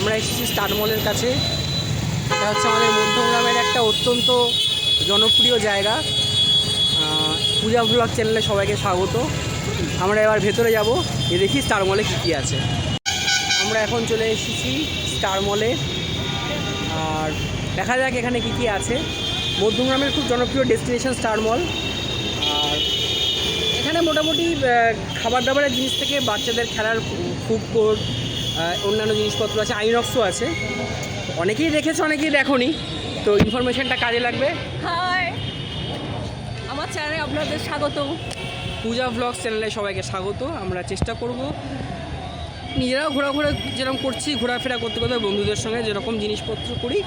আমরা এসেছি স্টার মলের কাছে। এটা হচ্ছে আমাদের মধ্যমগ্রামের একটা অত্যন্ত জনপ্রিয় জায়গা। পূজা ব্লগ চ্যানেলে সবাইকে স্বাগত। আমরা এবার ভেতরে যাব, দেখি স্টার মলে কী কী আছে। আমরা এখন চলে এসেছি স্টার মলে, আর দেখা যাক এখানে কী কী আছে। মধ্যমগ্রামের খুব জনপ্রিয় ডেস্টিনেশন স্টার মল। আর এখানে মোটামুটি খাবার দাবারের জিনিস থেকে বাচ্চাদের খেলার ফুড কোর্ট, অন্যান্য জিনিসপত্র আছে, আইনক্সও আছে। অনেকেই দেখেছে, অনেকেই দেখোনি, তো ইনফরমেশনটা কাজে লাগবে। হাই, আমার চ্যানেলে আপনাদের স্বাগত। পূজা ব্লগস চ্যানেলে সবাইকে স্বাগত। আমরা চেষ্টা করব নিজেরাও ঘোরাঘোরা যেরকম করছি, ঘোরাফেরা করতে করতে বন্ধুদের সঙ্গে যেরকম জিনিসপত্র করি,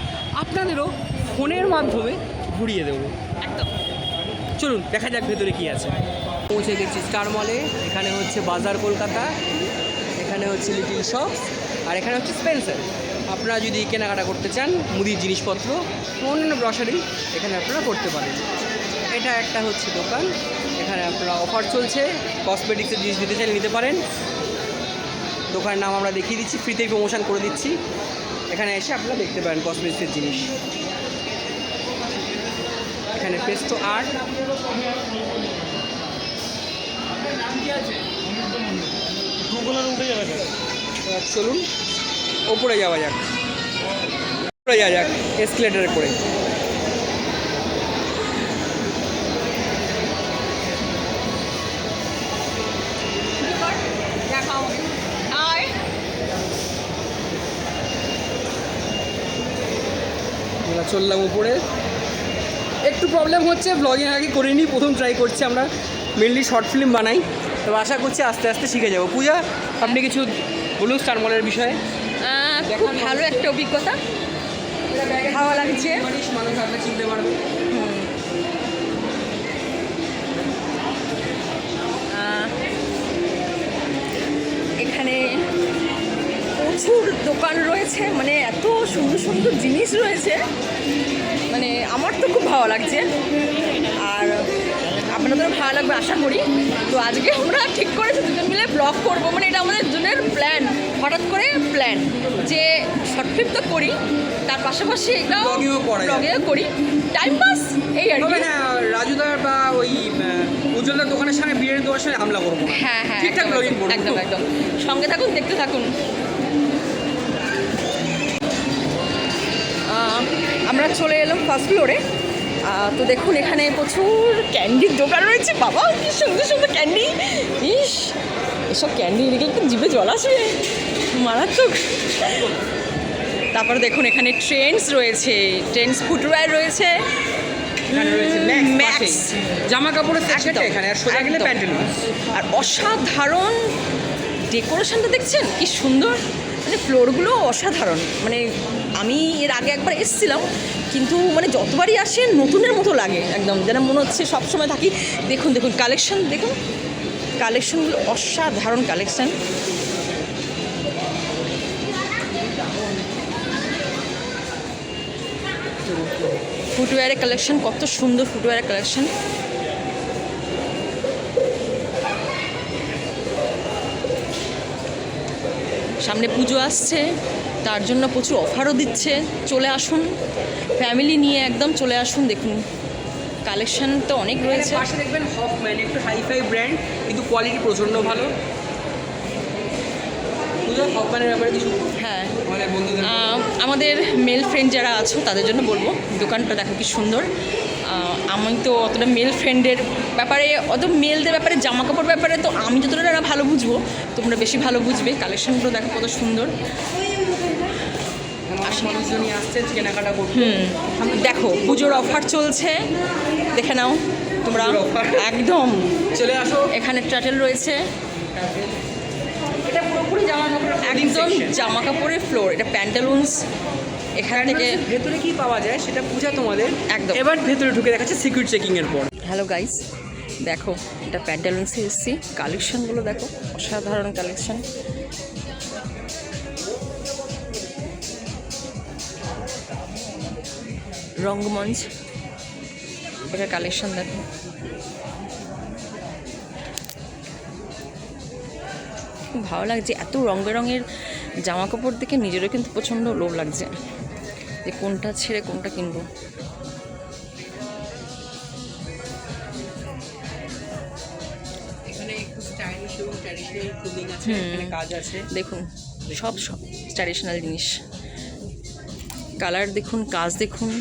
আপনাদেরও ফোনের মাধ্যমে ঘুরিয়ে দেবো। একদম চলুন দেখা যাক ভেতরে কী আছে। পৌঁছে গেছি স্টার মলে। এখানে হচ্ছে বাজার কলকাতা, এখানে হচ্ছে লিটিল শপস, আর এখানে হচ্ছে স্পেন্সার। আপনারা যদি কেনাকাটা করতে চান মুদির জিনিসপত্র, অন্যান্য গ্রসারি এখানে আপনারা করতে পারেন। এটা একটা হচ্ছে দোকান, এখানে আপনারা অফার চলছে, কসমেটিক্সের জিনিস নিতে চাইলে নিতে পারেন। দোকানের নাম আমরা দেখিয়ে দিচ্ছি, ফ্রিতেই প্রমোশন করে দিচ্ছি। এখানে এসে আপনারা দেখতে পারেন কসমেটিক্সের জিনিস। এখানে পেস্টো আর্ট, চলুন ওপরে যাওয়া যাক, ওপরে যাওয়া যাক এসকেলেটারে করে। হাই, আমরা চললাম উপরে। একটু প্রবলেম হচ্ছে, ব্লগিং আগে করিনি, প্রথম ট্রাই করছি। আমরা মেনলি শর্ট ফিল্ম বানাই, তো আশা করছি আস্তে আস্তে শিখে যাব। পূজা, আপনি কিছু বলুন স্টার মলের বিষয়ে। খুব ভালো একটা অভিজ্ঞতা, ভালো লাগছে। মানুষ আপনার চিনতে পারবে। এখানে প্রচুর দোকান রয়েছে, মানে এত সুন্দর সুন্দর জিনিস রয়েছে, মানে আমার তো খুব ভালো লাগছে, আর আপনাদেরও ভালো লাগবে আশা করি। তো আজকে আমরা ঠিক করেছি দুজন মিলে ব্লগ করবো, মানে এটা আমাদের দুজনের প্ল্যান, হঠাৎ করে প্ল্যান যে শর্ট ফিল্ম তো করি, তার পাশাপাশি এটাও ব্লগিংও করি, টাইম পাস এই আর কি। রাজুদার বা ওই উজ্জ্বলদার দোকানের সামনে বিয়ের দোকানের সামনে হামলা করবো না। হ্যাঁ হ্যাঁ, ঠিকঠাক ব্লগিং করবো। একদম একদম, সঙ্গে থাকুন, দেখতে থাকুন। আমরা চলে এলাম ফার্স্ট ফ্লোরে। তো দেখুন এখানে প্রচুর ক্যান্ডির দোকান রয়েছে। বাবা কি সুন্দর সুন্দর ক্যান্ডি! ইস, এসব ক্যান্ডি দেখে একটু জিভে জল আসবে, মারাত্মক। তারপরে দেখুন এখানে ট্রেন্ডস রয়েছে, ট্রেন্ডস ফুটওয়্যার রয়েছে, ম্যাক্স জামা কাপড়ের সেকশন এখানে, আর সোজা গেলে প্যান্টালুন্স। আর অসাধারণ ডেকোরেশনটা দেখছেন কি সুন্দর, মানে ফ্লোরগুলো অসাধারণ। মানে আমি এর আগে একবার এসেছিলাম, কিন্তু মানে যতবারই আসে নতুনের মতো লাগে, একদম যেন মনে হচ্ছে সবসময় থাকি। দেখুন দেখুন কালেকশন, দেখুন কালেকশনগুলো অসাধারণ কালেকশন। ফুটওয়্যারের কালেকশন, কত সুন্দর ফুটওয়্যারের কালেকশন। সামনে পুজো আসছে, তার জন্য প্রচুর অফারও দিচ্ছে। চলে আসুন ফ্যামিলি নিয়ে, একদম চলে আসুন। দেখুন কালেকশন তো অনেক রয়েছে। পাশে দেখবেন হফম্যান, একটু হাইফাই ব্র্যান্ড, কিন্তু কোয়ালিটি প্রচণ্ড ভালো। পুজো হফম্যানের ব্যাপারে কিছু? হ্যাঁ, আমাদের বন্ধুদের, আমাদের মেল ফ্রেন্ড যারা আছো তাদের জন্য বলবো, দোকানটা দেখো কি সুন্দর। আমি তো অতটা মেল ফ্রেন্ডের ব্যাপারে, অত মেলদের ব্যাপারে, জামা কাপড় ব্যাপারে তো আমি যতটা না ভালো বুঝবো, তোমরা বেশি ভালো বুঝবে। কালেকশনগুলো দেখো কত সুন্দর। মানুষজনই আসছে কেনাকাটা করতে। দেখো পুজোর অফার চলছে, দেখে নাও তোমরা, একদম চলে আসো। এখানে টার্টেল রয়েছে, এটা পুরোপুরি জামা কাপড়, একদম জামা কাপড়ের ফ্লোর। এটা প্যান্টালুন্স, এখান থেকে ভেতরে কি পাওয়া যায় সেটা পূজা তোমাদের একদম। এবার ভেতরে ঢুকে দেখাচ্ছে সিকিউরিটি চেকিংয়ের পর। হ্যালো গাইস, দেখো এটা প্যান্টালুন্সে এসেছি, কালেকশনগুলো দেখো অসাধারণ কালেকশন। রঙ্গমঞ্চ, এটা কালেকশন দেখো। খুব ভালো লাগছে, এত রং বেরঙের জামা কাপড় দেখে নিজেরও কিন্তু প্রচণ্ড লোভ লাগছে যে কোনটা ছেড়ে কোনটা কিনবো। এখানে একটু স্টাইলিশ এবং ট্র্যাডিশনাল ক্লোদিং আছে, এখানে কাজ আছে। দেখুন সব ট্র্যাডিশনাল জিনিস, কালার দেখুন, কাজ দেখুন,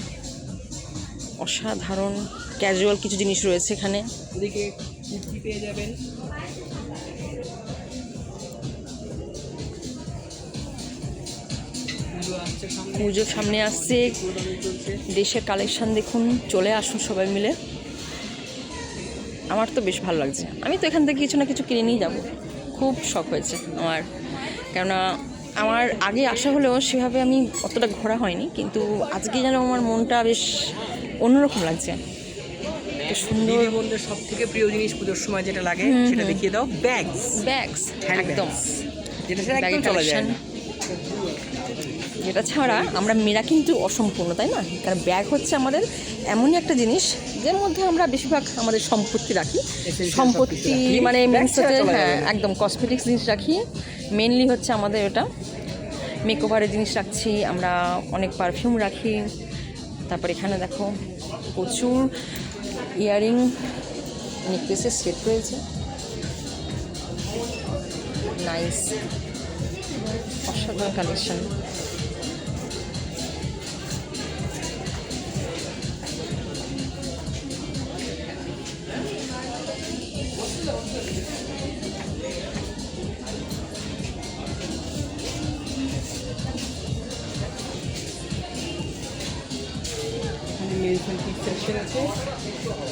অসাধারণ। ক্যাজুয়াল কিছু জিনিস রয়েছে এখানে। ওদিকে কুর্তি পেয়ে যাবেন। পুজোর সামনে আসছে, দেশের কালেকশন দেখুন, চলে আসুন সবাই মিলে। আমার তো বেশ ভালো লাগছে, আমি তো এখান থেকে কিছু না কিছু কিনে নিয়ে যাবো, খুব শখ হয়েছে আমার। কেননা আমার আগে আসা হলেও সেভাবে আমি অতটা ঘোরা হয়নি, কিন্তু আজকে যেন আমার মনটা বেশ অন্যরকম লাগছে। সুন্দর। বন্ধুদের সব থেকে প্রিয় জিনিস পুজোর সময় যেটা লাগে সেটা দেখিয়ে দাও। ব্যাগস একদম, যেটা সেটা একদম চলা যায় না। যেটা ছাড়া আমরা মেয়েরা কিন্তু অসম্পূর্ণ, তাই না? কারণ ব্যাগ হচ্ছে আমাদের এমনই একটা জিনিস যার মধ্যে আমরা বেশিরভাগ আমাদের সম্পত্তি রাখি। সম্পত্তি মানে মিনস হচ্ছে, হ্যাঁ একদম কসমেটিক্স জিনিস রাখি মেনলি, হচ্ছে আমাদের ওটা মেকওভারের জিনিস রাখছি আমরা, অনেক পারফিউম রাখি। তারপর এখানে দেখো প্রচুর ইয়ারিং নেকলেসের সেট রয়েছে, নাইস, অসাধারণ কালেকশন।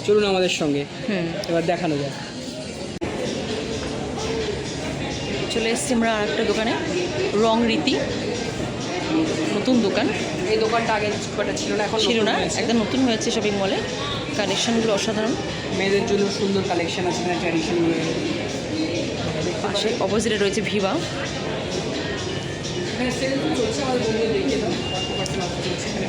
চলুন আমাদের সঙ্গে, এবার দেখানো যায়। চলে এসেছি আমরা আর একটা দোকানে, রং রীতি, নতুন দোকান। এই দোকানটা আগে ছিল না, এখন ছিল না, একদম নতুন হয়েছে শপিং মলে। কালেকশনগুলো অসাধারণ, মেয়েদের জন্য সুন্দর কালেকশন আছে এখানে, ট্র্যাডিশনাল। পাশে অপোজিটে রয়েছে ভিভা। এখানে সেল চলছে, আমাদের বন্ধুদের দেখিয়ে দাও, 40% অফ চলছে এখানে।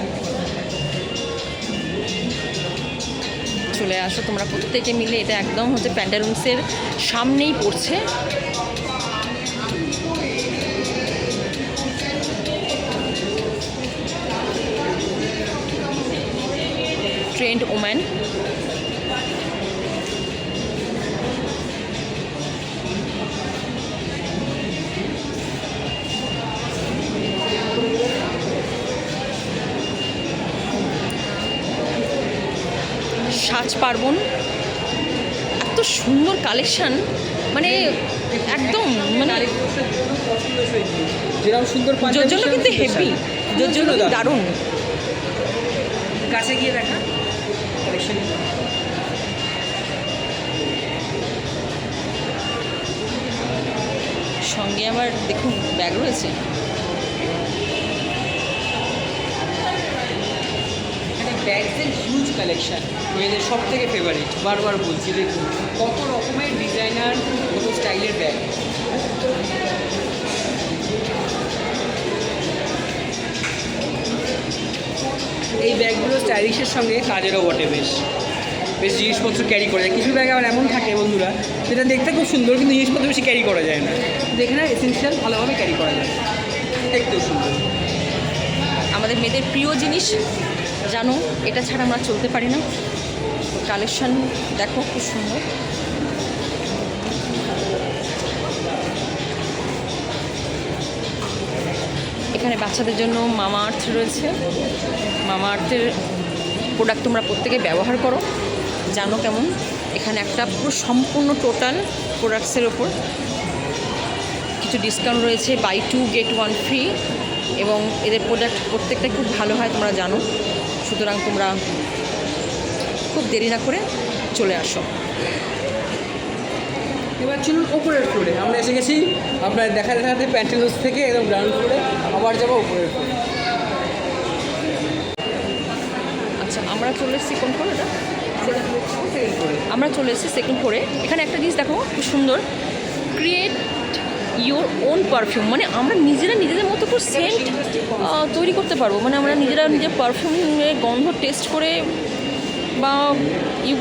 চলে আসো তোমরা প্রত্যেকে মিলে, এটা একদম হচ্ছে প্যান্টালুন্সের সামনেই পড়ছে। ট্রেন্ড ওম্যান, সাজ পার্বণ, এত সুন্দর কালেকশন, মানে একদম মানে যেরকম সুন্দর পুজোর জন্য কিন্তু হেভি, পুজোর জন্য দারুণ। কাছে গিয়ে দেখা কালেকশন। সঙ্গে আবার দেখুন ব্যাগ রয়েছে। ব্যাগসের হিউজ কালেকশন, মেয়েদের সব থেকে ফেভারিট, বারবার বলছি। দেখুন কত রকমের ডিজাইনার, কত স্টাইলের ব্যাগ। এই ব্যাগগুলো স্টাইলিশের সঙ্গে কাজেরও বটে, বেশ বেশ জিনিসপত্র ক্যারি করা যায়। কিছু ব্যাগ আবার এমন থাকে বন্ধুরা যেটা দেখতে খুব সুন্দর, কিন্তু জিনিসপত্র বেশি ক্যারি করা যায় না, যেখানে এসেন্সিয়াল ভালোভাবে ক্যারি করা যায়, দেখতেও সুন্দর। আমাদের মেয়েদের প্রিয় জিনিস জানো, এটা ছাড়া আমরা চলতে পারি না। কালেকশন দেখো খুব সুন্দর। এখানে বাচ্চাদের জন্য মামা আর্থ রয়েছে। মামা আর্থের প্রোডাক্ট তোমরা প্রত্যেকে ব্যবহার করো, জানো কেমন। এখানে একটা পুরো সম্পূর্ণ টোটাল প্রোডাক্টসের ওপর কিছু ডিসকাউন্ট রয়েছে, বাই 2 get 1 ফ্রি, এবং এদের প্রোডাক্ট প্রত্যেকটাই খুব ভালো হয় তোমরা জানো। সুতরাং তোমরা খুব দেরি না করে চলে আসো। এবার চলুন ওপরের ফ্লোরে, আমরা এসে গেছি আপনার দেখা দেখাতে প্যান্টালুন্স থেকে একদম গ্রাউন্ড ফ্লোরে, আবার যাবো উপরের ফ্লোরে। আচ্ছা, আমরা চলে এসেছি কোন ফ্লোরে? আমরা চলে এসেছি সেকেন্ড ফ্লোরে। এখানে একটা জিনিস দেখো খুব সুন্দর, ক্রিয়েট ইওর ওন পারফিউম, মানে আমরা নিজেরা নিজেদের মতো করে সেন্ট তৈরি করতে পারবো। মানে আমরা নিজেরা নিজের পারফিউমের গন্ধ টেস্ট করে বা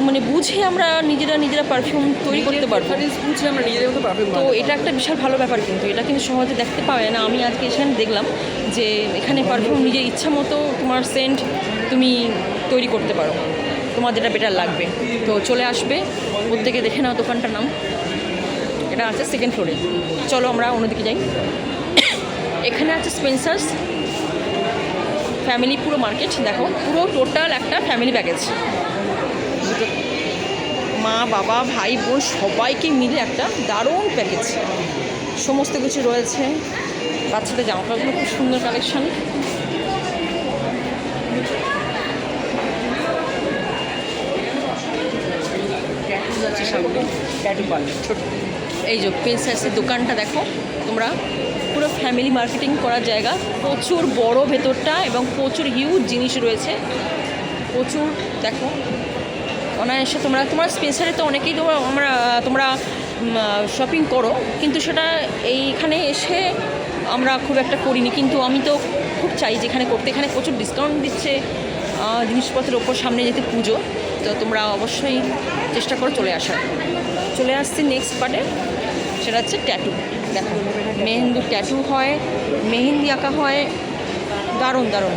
মানে বুঝে আমরা নিজেরা পারফিউম তৈরি করতে পারবো। রেফারেন্স বুঝে আমরা নিজেদের মতো পারফিউম তো এটা একটা বিশাল ভালো ব্যাপার, কিন্তু এটা কিন্তু সহজে দেখতে পাবে না। আমি আজকে এখানে দেখলাম যে এখানে পারফিউম নিজের ইচ্ছা মতো তোমার সেন্ট তুমি তৈরি করতে পারো, তোমার যেটা বেটার লাগবে। তো চলে আসবে, প্রত্যেকে দেখে নাও দোকানটার নাম। এটা আছে সেকেন্ড ফ্লোরে। চলো আমরা অন্যদিকে যাই। এখানে আছে স্পেন্সার্স ফ্যামিলি পুরো মার্কেট। দেখো পুরো টোটাল একটা ফ্যামিলি প্যাকেজ, মা বাবা ভাই বোন সবাইকে মিলে একটা দারুণ প্যাকেজ। সমস্ত কিছু রয়েছে, বাচ্চাদের জামা কাপড়গুলো খুব সুন্দর কালেকশন। আছে সামনে ট্যাটু পার্লার ছোট। এই যে প্রিন্সেসের দোকানটা দেখো তোমরা, পুরো ফ্যামিলি মার্কেটিং করার জায়গা। প্রচুর বড় ভেতরটা এবং প্রচুর হিউজ জিনিস রয়েছে, প্রচুর। দেখো অনায়াসে তোমার স্পেন্সারে তো অনেকেই তোমরা শপিং করো, কিন্তু সেটা এইখানে এসে আমরা খুব একটা করিনি। কিন্তু আমি তো খুব চাই যেখানে করতে। এখানে প্রচুর ডিসকাউন্ট দিচ্ছে জিনিসপত্রের ওপর, সামনে যেতে পুজো। তো তোমরা অবশ্যই চেষ্টা করো চলে আসার। চলে আসছি নেক্সট পার্টে, সেটা হচ্ছে ট্যাটু। দেখো মেহেন্দির ট্যাটু হয়, মেহেন্দি আঁকা হয়, দারুণ দারুণ।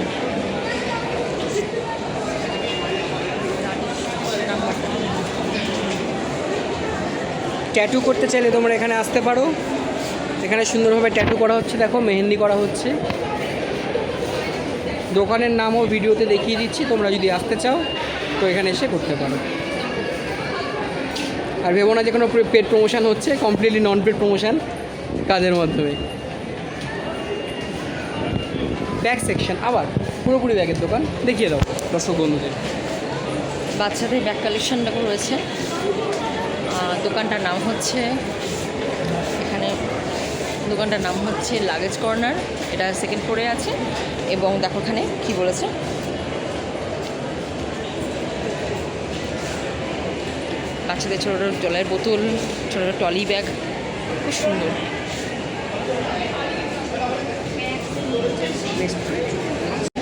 ট্যাটু করতে চাইলে তোমরা এখানে আসতে পারো। এখানে সুন্দরভাবে ট্যাটু করা হচ্ছে, দেখো মেহেন্দি করা হচ্ছে। দোকানের নামও ভিডিওতে দেখিয়ে দিচ্ছি, তোমরা যদি আসতে চাও তো এখানে এসে করতে পারো। আর ভেবো না যে কোনো পেড প্রমোশন হচ্ছে, কমপ্লিটলি নন পেড প্রমোশন কাজের মাধ্যমে। ব্যাগ সেকশন, আবার পুরোপুরি ব্যাগের দোকান, দেখিয়ে দাও দর্শক বন্ধুদের। বাচ্চাদের ব্যাগ কালেকশন দেখো রয়েছে। দোকানটার নাম হচ্ছে লাগেজ কর্নার। এটা সেকেন্ড ফ্লোরে আছে। এবং দেখো এখানে কি বলেছে, বাচ্চাদের ছোটো ছোটো জলের বোতল, ছোটো ছোটো ট্রলি ব্যাগ, খুব সুন্দর।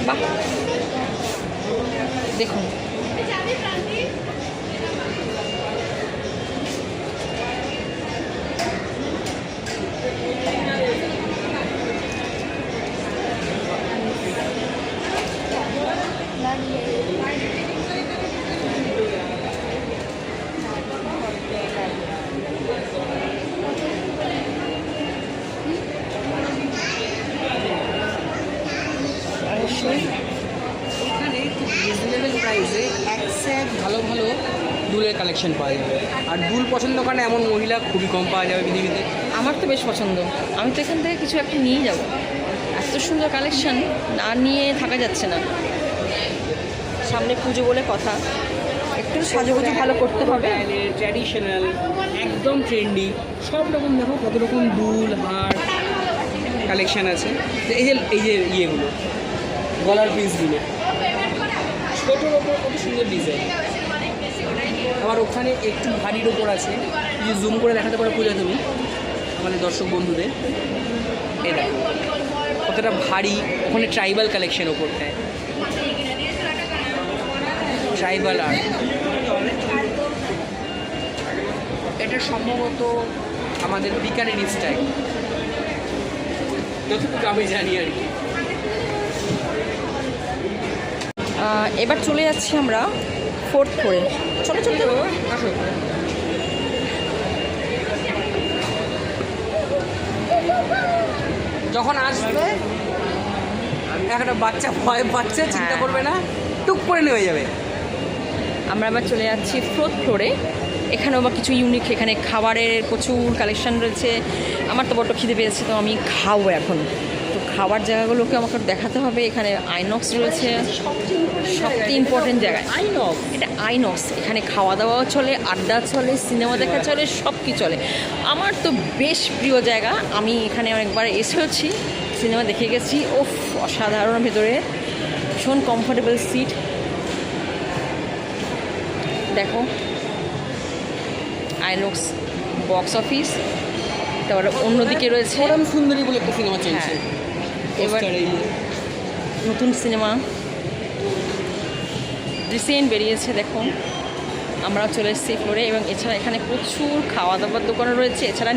বাহ দেখুন, এখানে খুব রিজনেবল প্রাইসে এক ভালো ভালো দুলের কালেকশন পাওয়া যাবে। আর দুল পছন্দ করে এমন মহিলা খুবই কম পাওয়া যাবে পৃথিবীতে। আমার তো বেশ পছন্দ, আমি তো এখান থেকে কিছু একটা নিয়ে যাব। এত সুন্দর কালেকশন না নিয়ে থাকা যাচ্ছে না। সামনে পুজো বলে কথা, একটু সাজুগুজু ভালো করতে হবে। ট্র্যাডিশনাল, একদম ট্রেন্ডি, সব রকম দেখো কত রকম দুল হার কালেকশান আছে। এই যে ইয়েগুলো গলার পিসগুলো ছোটোর ওপর কত সুন্দর ডিজাইন। আবার ওখানে একটু ভারীর ওপর আছে, যদি জুম করে দেখাতে পারো পূজা তুমি আমাদের দর্শক বন্ধুদের। এই দেখো কতটা ভারী, ওখানে ট্রাইবাল কালেকশন ওপরটায়, ট্রাইবাল আর্ট। এটা সম্ভবত আমাদের বিকানেরি স্টাইল, যতটুকু আমি জানি আর কি। এবার চলে যাচ্ছি আমরা ফোর্থ ফ্লোরে। চলো চলো চলো আসো। যখন আসবে একটা বাচ্চা ভয় পাচ্ছে, চিন্তা করবে না, টুক করে নেমে যাবে। আমরা আবার চলে যাচ্ছি ফোর্থ ফ্লোরে। এখানেও বা কিছু ইউনিক, এখানে খাবারের প্রচুর কালেকশন রয়েছে। আমার তো বড্ড খিদে পেয়েছে, তো আমি খাবো এখন। তো খাবার জায়গাগুলোকে আমাকে দেখাতে হবে। এখানে আইনক্স রয়েছে, সবচেয়ে ইম্পর্টেন্ট জায়গায় আইনক্স। এটা আইনক্স। এখানে খাওয়া দাওয়াও চলে, আড্ডা চলে, সিনেমা দেখা চলে, সব কি চলে। আমার তো বেশ প্রিয় জায়গা, আমি এখানে অনেকবার এসেওছি, সিনেমা দেখে গেছি। ওফ অসাধারণ, ভেতরে ভীষণ কমফোর্টেবল সিট। দেখো আইনক্স বক্স অফিস, তারপরে অন্যদিকে রয়েছে পরম সুন্দরী বলে একটা সিনেমা চলছে। এবার নতুন সিনেমা রিসেন্ট বেরিয়েছে। দেখুন আমরা চলে এসেছি ফ্লোরে, এবং এছাড়া এখানে প্রচুর খাওয়া দাওয়ার দোকানও রয়েছে, এছাড়া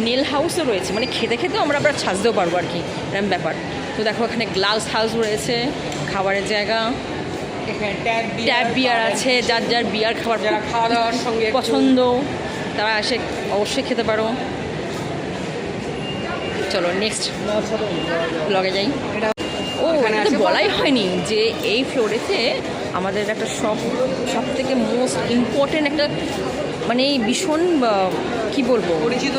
নেল হাউসও রয়েছে, মানে খেতে খেতেও আমরা আবার সাজতেও পারবো আর কি, এরকম ব্যাপার। তো দেখো এখানে গ্লাস হাউস রয়েছে, খাবারের জায়গা, এখানে ট্যাপ বিয়ার আছে, যার যার বিয়ার খাবার যারা খাওয়া দাওয়ার সঙ্গে পছন্দ তারা এসে অবশ্যই খেতে পারো। চলো নেক্সট ব্লগে যাই। ও এখানে এটা তো আছে বলাই হয়নি যে এই ফ্লোরেতে আমাদের একটা সব থেকে মোস্ট ইম্পর্টেন্ট একটা মানে ভীষণ কি বলবো পরিচিত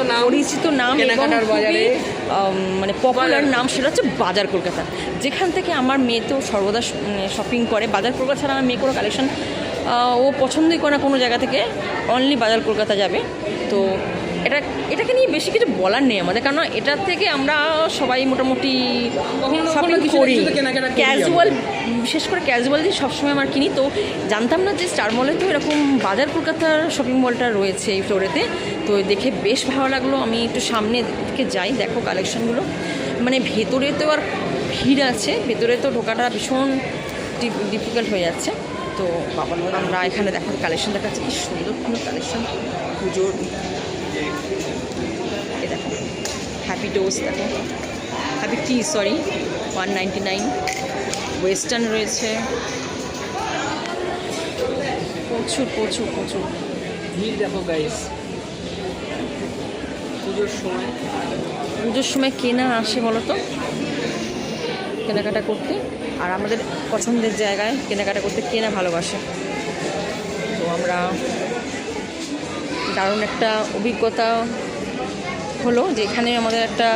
নাম এবং কেনাকাটার বাজারে মানে পপুলার নাম, সেটা হচ্ছে বাজার কলকাতা, যেখান থেকে আমার মেয়ে তো সর্বদা শপিং করে। বাজার কলকাতা ছাড়া আমার মেয়ে কোনো কালেকশন ও পছন্দই করে না কোনো জায়গা থেকে, অনলি বাজার কলকাতা যাবে। তো এটাকে নিয়ে বেশি কিছু বলার নেই আমাদের, কারণ এটার থেকে আমরা সবাই মোটামুটি শপিং করি, ক্যাজুয়াল, বিশেষ করে ক্যাজুয়াল দিয়ে সবসময় আমার কিনি। তো জানতাম না যে স্টার মলে তো এরকম বাজার কলকাতার শপিং মলটা রয়েছে এই ফ্লোরেতে। তো দেখে বেশ ভালো লাগলো। আমি একটু সামনে দিকে যাই, দেখো কালেকশানগুলো, মানে ভেতরে তো আর ভিড় আছে, ভেতরে তো ঢোকাটা ভীষণ ডিফিকাল্ট হয়ে যাচ্ছে। তো আমরা এখানে দেখো কালেকশন দেখাচ্ছি, কি সুন্দর সুন্দর কালেকশন পুজোর। এ দেখো হ্যাপি ডোজ, দেখো হ্যাপি টি, সরি 199। ওয়েস্টার্ন রয়েছে, প্রচুর প্রচুর প্রচুর ভিড় দেখো গাইস। পুজোর সময় কেনা আসে বলো তো কেনাকাটা করতে, আর আমাদের পছন্দের জায়গায় কেনাকাটা করতে কেনা ভালোবাসে। তো আমরা দারুণ একটা অভিজ্ঞতা হলো যে এখানে আমাদের একটা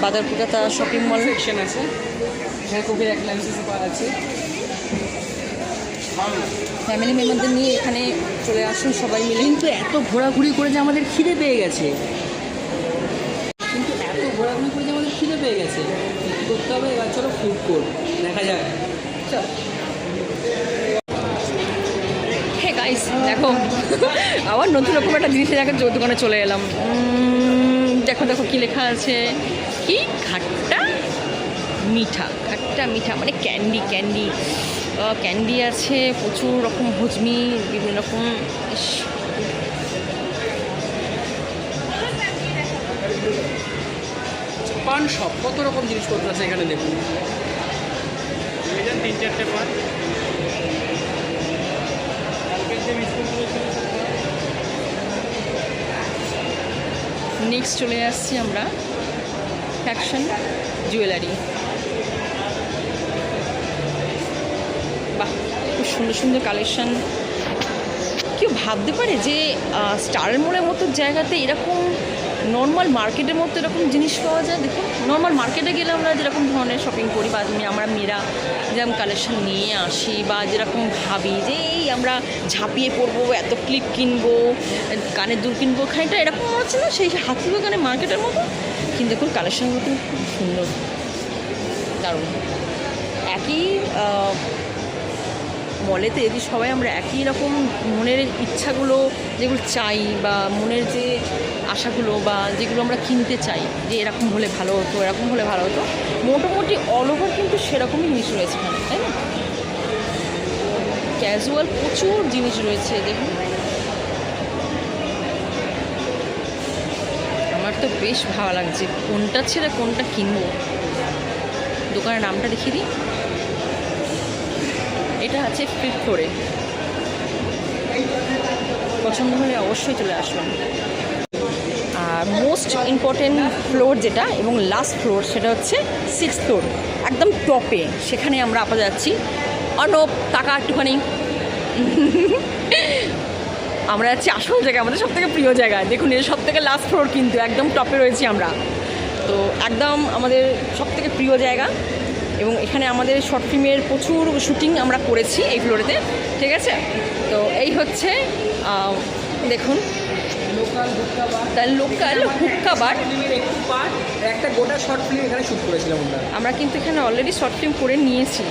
বাজার কলকাতা শপিং মল সেকশন আছে, এখানে কোকের অ্যাপ্লায়েন্সেস পাওয়া আছে। ফ্যামিলি মেম্বারদের নিয়ে এখানে চলে আসুন সবাই মিলে। কিন্তু এত ঘোরাঘুরি করে যে আমাদের খিদে পেয়ে গেছে, কী করতে হবে এবার? চলো ফুড কোর্ট দেখা যাক। হে গাইস দেখো আবার নতুন রকম একটা জিনিসের জায়গায় দোকানে চলে এলাম। দেখো দেখো কী লেখা আছে, কি খাট্টা মিঠা, মানে ক্যান্ডি আছে, প্রচুর রকম হজমি, বিভিন্ন রকম। পান শপ, কত রকম জিনিসপত্র আছে এখানে দেখুন। 3-4টে পান, নেক্সট চলে আসছি আমরা ফ্যাশন জুয়েলারি। বাহ, খুব সুন্দর সুন্দর কালেকশন। কেউ ভাবতে পারে যে স্টার মলের মতো জায়গাতে এরকম নর্মাল মার্কেটের মতো এরকম জিনিস পাওয়া যায়? দেখুন নর্মাল মার্কেটে গেলে আমরা যেরকম ধরনের শপিং করি বা আমরা মেয়েরা যেরকম কালেকশন নিয়ে আসি বা যেরকম ভাবি যে এই আমরা ঝাঁপিয়ে পড়বো, এত ক্লিপ কিনবো, কানের দুল কিনবো, খানিকটা এরকম হচ্ছে না সেই হাতি দোকানে মার্কেটের মতো। কিন্তু দেখুন কালেকশনগুলো খুব সুন্দর, দারুণ। একই মলেতে যদি সবাই আমরা একই রকম মনের ইচ্ছাগুলো যেগুলো চাই বা মনের যে আশাগুলো বা যেগুলো আমরা কিনতে চাই যে এরকম হলে ভালো হতো, এরকম হলে ভালো হতো, মোটামুটি অল ওভার কিন্তু সেরকমই জিনিস রয়েছে এখানে, তাই না? ক্যাজুয়াল প্রচুর জিনিস রয়েছে দেখুন। আমার তো বেশ ভালো লাগছে, কোনটা ছেড়ে কোনটা কিনবো। দোকানের নামটা দেখিয়ে দিই, এটা আছে 5th ফ্লোরে। পছন্দ হলে অবশ্যই চলে আসবেন। আর মোস্ট ইম্পর্টেন্ট ফ্লোর যেটা এবং লাস্ট ফ্লোর সেটা হচ্ছে 6th ফ্লোর, একদম টপে। সেখানে আমরা আপা যাচ্ছি। অনব টাকা একটুখানি আমরা যাচ্ছি আসল জায়গা, আমাদের সবথেকে প্রিয় জায়গা। দেখুন এটা সবথেকে লাস্ট ফ্লোর, কিন্তু একদম টপে রয়েছি আমরা। তো একদম আমাদের সবথেকে প্রিয় জায়গা, এবং এখানে আমাদের শর্ট ফিল্মের প্রচুর শুটিং আমরা করেছি এই ফ্লোরেতে, ঠিক আছে? তো এই হচ্ছে দেখুন লোকাল হুক্কা বার, একটু পার্ট, একটা গোটা শর্ট ফিল্ম এখানে শ্যুট করেছিলাম আমরা কিন্তু এখানে অলরেডি শর্ট ফিল্ম করে নিয়েছি।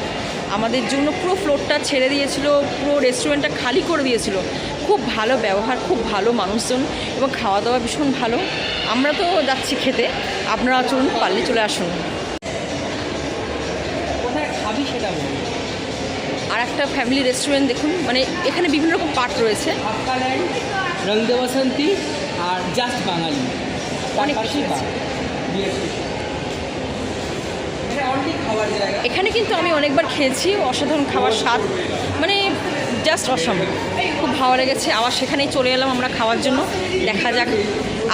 আমাদের জন্য পুরো ফ্লোরটা ছেড়ে দিয়েছিল, পুরো রেস্টুরেন্টটা খালি করে দিয়েছিল। খুব ভালো ব্যবহার, খুব ভালো মানুষজন, এবং খাওয়া দাওয়া ভীষণ ভালো। আমরা তো যাচ্ছি খেতে, আপনারা চলুন, পারলে চলে আসুন। কোথায় খাবি সেটা বলুন। আর একটা ফ্যামিলি রেস্টুরেন্ট দেখুন, মানে এখানে বিভিন্ন রকম পার্ট রয়েছে, आपका लैंड रंग दे बसंती আর জাস্ট বাঙালি অনেক কিছু আছে। খাবার জায়গা। এখানে কিন্তু আমি অনেকবার খেয়েছি, অসাধারণ খাবার স্বাদ, মানে জাস্ট অসম, খুব ভালো লেগেছে। আবার সেখানেই চলে এলাম আমরা খাওয়ার জন্য। দেখা যাক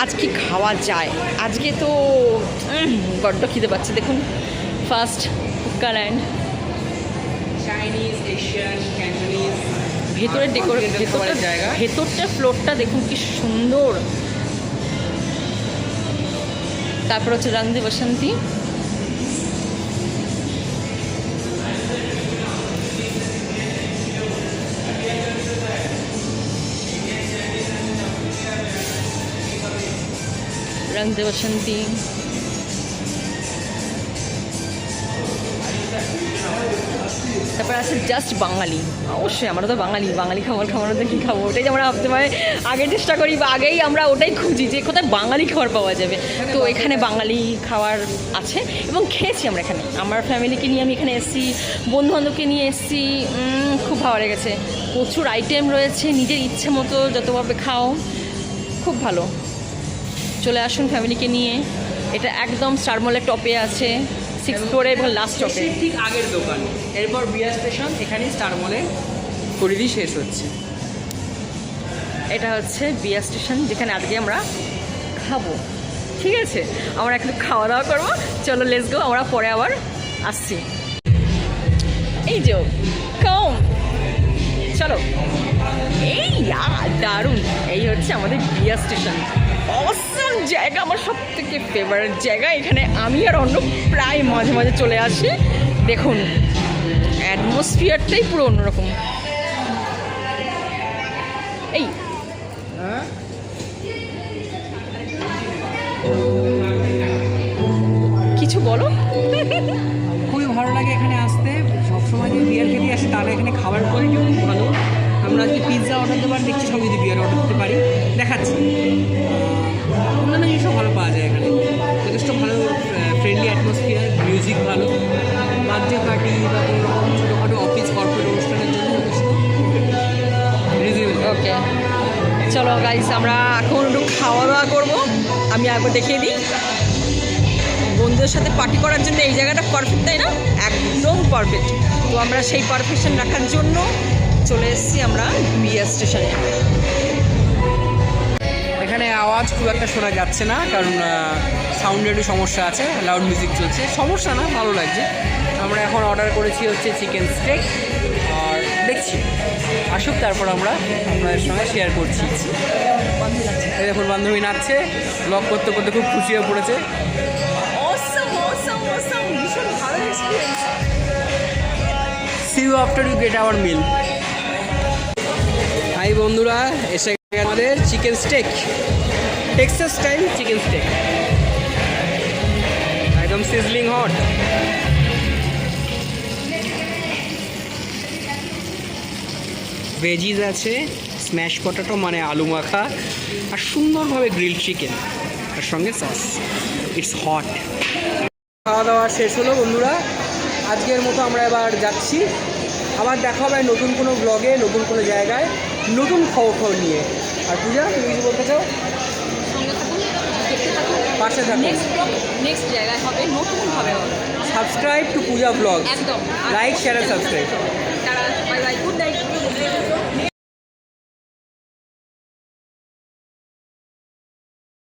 আজ কি খাওয়া যায়। আজকে তো বড্ড খিদে পাচ্ছে। দেখুন first hookah land, Chinese, Asian, Cantonese, ভেতরের জায়গা। ভেতরটা ফ্লোরটা দেখুন কি সুন্দর। তারপর হচ্ছে রং দে বসন্তী, রং দে বসন্তী, তারপর আছে জাস্ট বাঙালি। অবশ্যই আমরা তো বাঙালি খাবার খাওয়ানো তো কী খাবো, ওটাই আমরা ভাবতে পারি, আগে চেষ্টা করি বা আগেই আমরা ওটাই খুঁজি যে কোথায় বাঙালি খাবার পাওয়া যাবে। তো এখানে বাঙালি খাবার আছে এবং খেয়েছি আমরা এখানে। আমার ফ্যামিলিকে নিয়ে আমি এখানে এসেছি, বন্ধুবান্ধবকে নিয়ে এসেছি, খুব ভালো লেগেছে। প্রচুর আইটেম রয়েছে, নিজের ইচ্ছে মতো যতভাবে খাও, খুব ভালো। চলে আসুন ফ্যামিলিকে নিয়ে। এটা একদম স্টার মলের টপে আছে, 6th ফ্লোরে এবং লাস্ট টপে। ঠিক আগের দোকান, এরপর বিয়ার স্টেশন, এখানেই স্টার মলে করিডি শেষ হচ্ছে। এটা হচ্ছে বিয়া স্টেশন, যেখানে আজকে আমরা খাবো। ঠিক আছে, আমরা একটু খাওয়া দাওয়া করবো। চলো লেটস গো, আমরা পরে আবার আসছি। এই যে কম, চলো। এই দারুণ, এই হচ্ছে আমাদের বিয়া স্টেশন। অসম জায়গা, আমার সব থেকে ফেভারিট জায়গা। এখানে আমি আর অন্য প্রায় মাঝে মাঝে চলে আসি। দেখুন অ্যাটমসফিয়ারটাই পুরো অন্যরকম। এই কিছু বলো। খুবই ভালো লাগে এখানে আসতে। সবসময় যদি বিয়ার খেতে আসে তাহলে এখানে খাবার কোয়ালিটিও খুব ভালো। আমরা আজকে পিৎজা অর্ডার দেবার দেখছি, সব যদি বিয়ার অর্ডার দিতে পারি দেখাচ্ছি। অন্যান্য জিনিসও ভালো পাওয়া যায় এখানে, যথেষ্ট ভালো ফ্রেন্ডলি অ্যাটমসফিয়ার, মিউজিক ভালো, বার্থডে পার্টি বা কোনো রকম ছোটোখাটো অফিস কর্পোরেট অনুষ্ঠানের জন্য যথেষ্ট রিজনেবল। ওকে চলো গাইস, আমরা এখন একটু খাওয়া দাওয়া করবো। আমি আগে দেখিয়ে দিই, বন্ধুদের সাথে পার্টি করার জন্য এই জায়গাটা পারফেক্ট, তাই না? একদম পারফেক্ট। তো আমরা সেই পারফেকশন রাখার জন্য চলে এসেছি আমরা বিয়া স্টেশনে। এখানে আওয়াজ খুব একটা শোনা যাচ্ছে না, কারণ সাউন্ডের একটু সমস্যা আছে, লাউড মিউজিক চলছে। সমস্যা না, ভালো লাগছে। আমরা এখন অর্ডার করেছি হচ্ছে চিকেন স্টেক, আর দেখছি আসুক, তারপর আমরা আপনাদের সঙ্গে শেয়ার করছি। এই দেখুন বান্ধবী নাচছে, ব্লগ করতে করতে খুব খুশি হয়ে পড়েছে। ভীষণ ভালো experience. See you after you get our meal. Hi বন্ধুরা, এসে গেছে আমাদের chicken steak, Texas style chicken steak, একদম সিজলিং হট। ভেজিস আছে, স্ম্যাশ পটাটো মানে আলু মাখা, আর সুন্দরভাবে গ্রিল চিকেন, তার সঙ্গে সস। It's hot. খাওয়া দাওয়া শেষ হলো বন্ধুরা, আজকের মতো আমরা এবার যাচ্ছি। আবার দেখা হবে নতুন কোনো ব্লগে, নতুন কোনো জায়গায়, নতুন খবর নিয়ে। আর পূজা, তুমি কিছু বলতে চাও? সঙ্গে থাকুন, দেখতে থাকুন, পাশে থাকুন। নেক্সট জায়গায় হবে, নতুনভাবে হবে। সাবস্ক্রাইব টু পূজা ব্লগ, একদম। Like share subscribe. Bye bye, good night.